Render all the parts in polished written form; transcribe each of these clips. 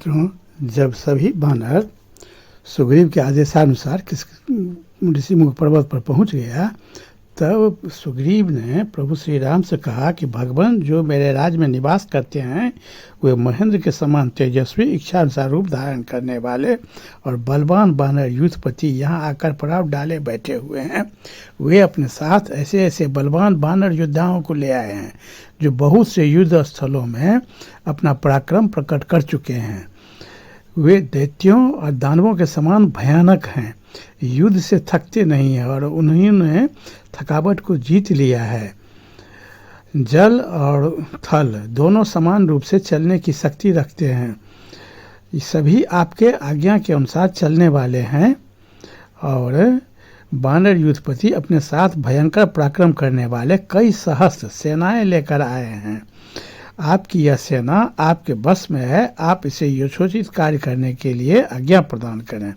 मित्रों, जब सभी वानर सुग्रीव के आदेशानुसार किस ऋषिमुख पर्वत पर पहुंच गया, तब सुग्रीव ने प्रभु श्री राम से कहा कि भगवान जो मेरे राज्य में निवास करते हैं वे महेंद्र के समान तेजस्वी, इच्छानुसार रूप धारण करने वाले और बलवान वानर युद्धपति यहाँ आकर पड़ाव डाले बैठे हुए हैं। वे अपने साथ ऐसे ऐसे बलवान वानर योद्धाओं को ले आए हैं जो बहुत से युद्ध स्थलों में अपना पराक्रम प्रकट कर चुके हैं। वे दैत्यों और दानवों के समान भयानक हैं, युद्ध से थकते नहीं हैं और उन्होंने थकावट को जीत लिया है। जल और थल दोनों समान रूप से चलने की शक्ति रखते हैं। ये सभी आपके आज्ञा के अनुसार चलने वाले हैं और वानर युद्धपति अपने साथ भयंकर पराक्रम करने वाले कई सहस्त्र सेनाएं लेकर आए हैं। आपकी यह सेना आपके बस में है, आप इसे यथोचित कार्य करने के लिए आज्ञा प्रदान करें।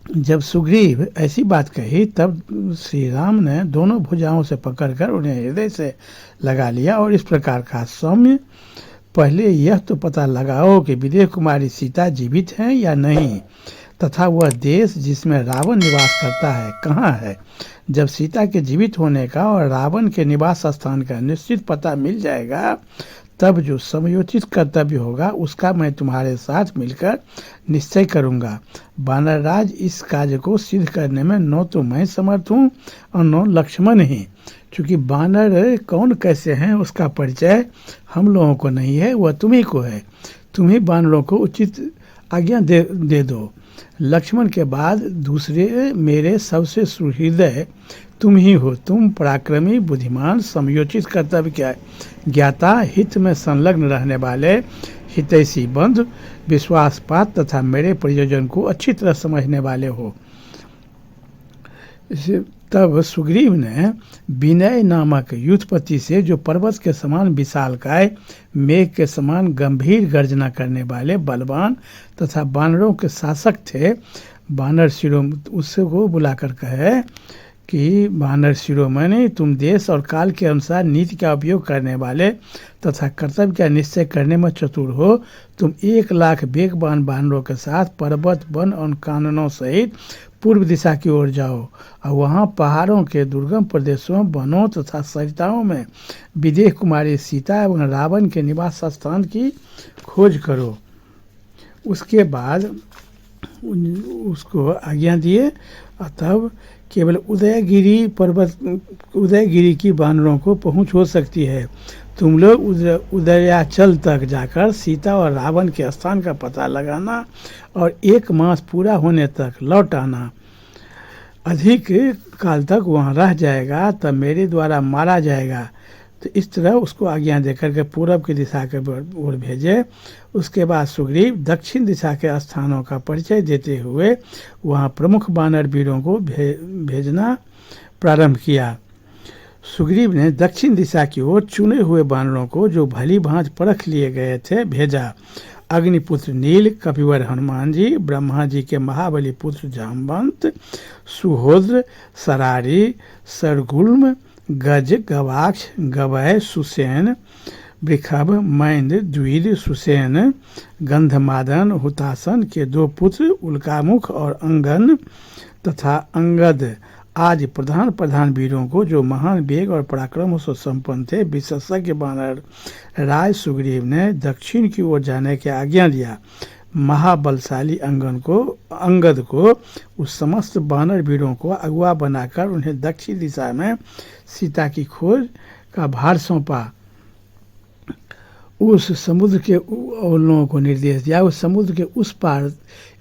जब सुग्रीव ऐसी बात कही तब श्री राम ने दोनों भुजाओं से पकड़कर उन्हें हृदय से लगा लिया और इस प्रकार कहा, सौम्य, पहले यह तो पता लगाओ कि विदेह कुमारी सीता जीवित है या नहीं, तथा वह देश जिसमें रावण निवास करता है कहाँ है। जब सीता के जीवित होने का और रावण के निवास स्थान का निश्चित पता मिल जाएगा, तब जो समयोचित कर्तव्य होगा उसका मैं तुम्हारे साथ मिलकर निश्चय करूंगा। वानरराज, इस कार्य को सिद्ध करने में न तो मैं समर्थ हूँ और न लक्ष्मण ही, क्योंकि वानर कौन कैसे हैं उसका परिचय हम लोगों को नहीं है, वह तुम्ही को है। तुम्ही वानरों को उचित आज्ञा दे दो। लक्ष्मण के बाद दूसरे मेरे सबसे सुहृदय तुम ही हो। तुम पराक्रमी, बुद्धिमान, समयोचित कर्तव्य के ज्ञाता, हित में संलग्न रहने वाले, हितैषी बंधु, विश्वासपात तथा मेरे प्रयोजन को अच्छी तरह समझने वाले हो। तब सुग्रीव ने विनय नामक युद्धपति से, जो पर्वत के समान विशालकाय, मेघ के समान गंभीर गर्जना करने वाले बलवान तथा वानरों के शासक थे, वानर उसको बुलाकर कहे कि वानर शिरोमणि, तुम देश और काल के अनुसार नीति का उपयोग करने वाले तथा कर्तव्य का निश्चय करने में चतुर हो। तुम 1,00,000 वेगवान वानरों के साथ पर्वत, वन और काननों सहित पूर्व दिशा की ओर जाओ और वहाँ पहाड़ों के दुर्गम प्रदेशों, वनों तथा सरिताओं में विदेह कुमारी सीता एवं रावण के निवास स्थान की खोज करो। उसके बाद उसको आज्ञा दिए और तब केवल उदयगिरी की वानरों को पहुंच हो सकती है। तुम लोग उदयाचल तक जाकर सीता और रावण के स्थान का पता लगाना और 1 मास पूरा होने तक लौट आना। अधिक काल तक वहाँ रह जाएगा तब मेरे द्वारा मारा जाएगा। तो इस तरह उसको आज्ञा देकर के पूरब की दिशा के ओर भेजे। उसके बाद सुग्रीव दक्षिण दिशा के स्थानों का परिचय देते हुए वहाँ प्रमुख वानर वीरों को भेजना प्रारंभ किया। सुग्रीव ने दक्षिण दिशा की ओर चुने हुए वानरों को, जो भली भांति परख लिए गए थे, भेजा। अग्निपुत्र नील, कपिवर हनुमान जी, ब्रह्मा जी के महाबली पुत्र जामवंत, सुहोद्र, सरारी, सरगुल्म, गज, गवाक्ष, गवय, सुसेन, वृषभ, मैंद, द्विज, सुसेन, गंधमादन, हुतासन के 2 पुत्र उल्कामुख और अंगन तथा अंगद आज प्रधान वीरों को, जो महान वेग और पराक्रम से संपन्न थे, विशेषज्ञ वानर राज सुग्रीव ने दक्षिण की ओर जाने की आज्ञा दिया। महाबलशाली अंगद को उस समस्त वानर वीरों को अगुआ बनाकर उन्हें दक्षिण दिशा में सीता की खोज का भार सौंपा। उस समुद्र के लोगों को निर्देश दिया, उस समुद्र के उस पार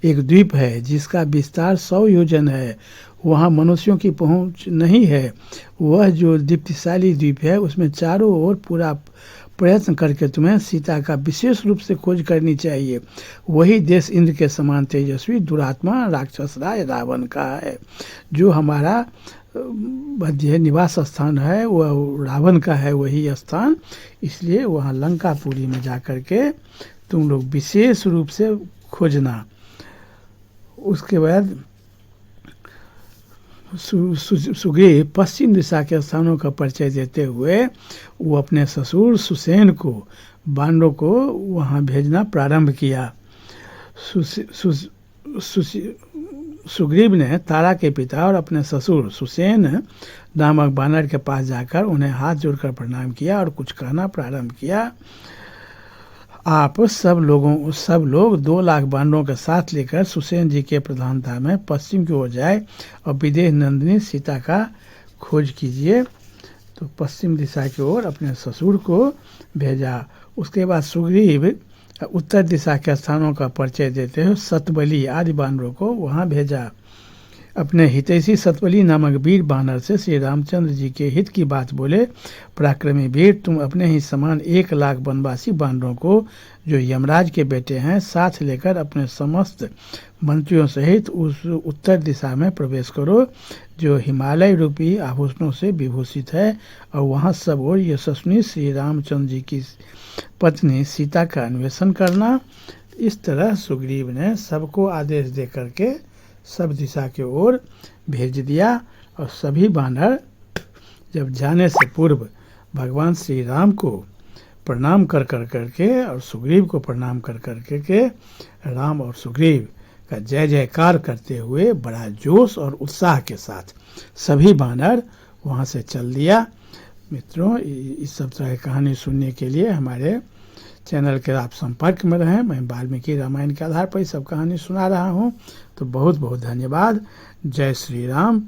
एक द्वीप है जिसका विस्तार 100 योजन है, वहाँ मनुष्यों की पहुँच नहीं है। वह जो दीप्तिशाली द्वीप है उसमें चारों ओर पूरा प्रयत्न करके तुम्हें सीता का विशेष रूप से खोज करनी चाहिए। वही देश इंद्र के समान तेजस्वी, दुरात्मा राक्षस राज रावण का है। जो हमारा मध्य निवास स्थान है वह रावण का है, वही स्थान। इसलिए वहाँ लंकापुरी में जाकर के तुम लोग विशेष रूप से खोजना। उसके बाद सुग्रीव पश्चिम दिशा के स्थानों का परिचय देते हुए वो अपने ससुर सुसेन को बानरों को वहाँ भेजना प्रारंभ किया। सुग्रीव ने तारा के पिता और अपने ससुर सुसेन नामक बानर के पास जाकर उन्हें हाथ जोड़कर प्रणाम किया और कुछ कहना प्रारंभ किया। आप सब लोग 2 लाख बानरों के साथ लेकर सुसेन जी के प्रधानता में पश्चिम की ओर जाए और विदेह नंदिनी सीता का खोज कीजिए। तो पश्चिम दिशा की ओर अपने ससुर को भेजा। उसके बाद सुग्रीव उत्तर दिशा के स्थानों का परिचय देते हुए सतबली आदि बानरों को वहाँ भेजा। अपने हितैषी सतबली नामक वीर बानर से श्री रामचंद्र जी के हित की बात बोले। पराक्रमी वीर, तुम अपने ही समान 1 लाख वनवासी बानरों को जो यमराज के बेटे हैं साथ लेकर अपने समस्त मंत्रियों सहित उस उत्तर दिशा में प्रवेश करो जो हिमालय रूपी आभूषणों से विभूषित है, और वहाँ सब और यशस्वी श्री रामचंद्र जी की पत्नी सीता का अन्वेषण करना। इस तरह सुग्रीव ने सबको आदेश दे करके सब दिशा की ओर भेज दिया। और सभी बानर जब जाने से पूर्व भगवान श्री राम को प्रणाम कर करके और सुग्रीव को प्रणाम कर करके राम और सुग्रीव का जय जयकार करते हुए बड़ा जोश और उत्साह के साथ सभी बानर वहाँ से चल दिया। मित्रों, इस सब तरह की कहानी सुनने के लिए हमारे चैनल के आप संपर्क में रहें। मैं वाल्मीकि रामायण के आधार पर सब कहानी सुना रहा हूँ। तो बहुत बहुत धन्यवाद। जय श्री राम।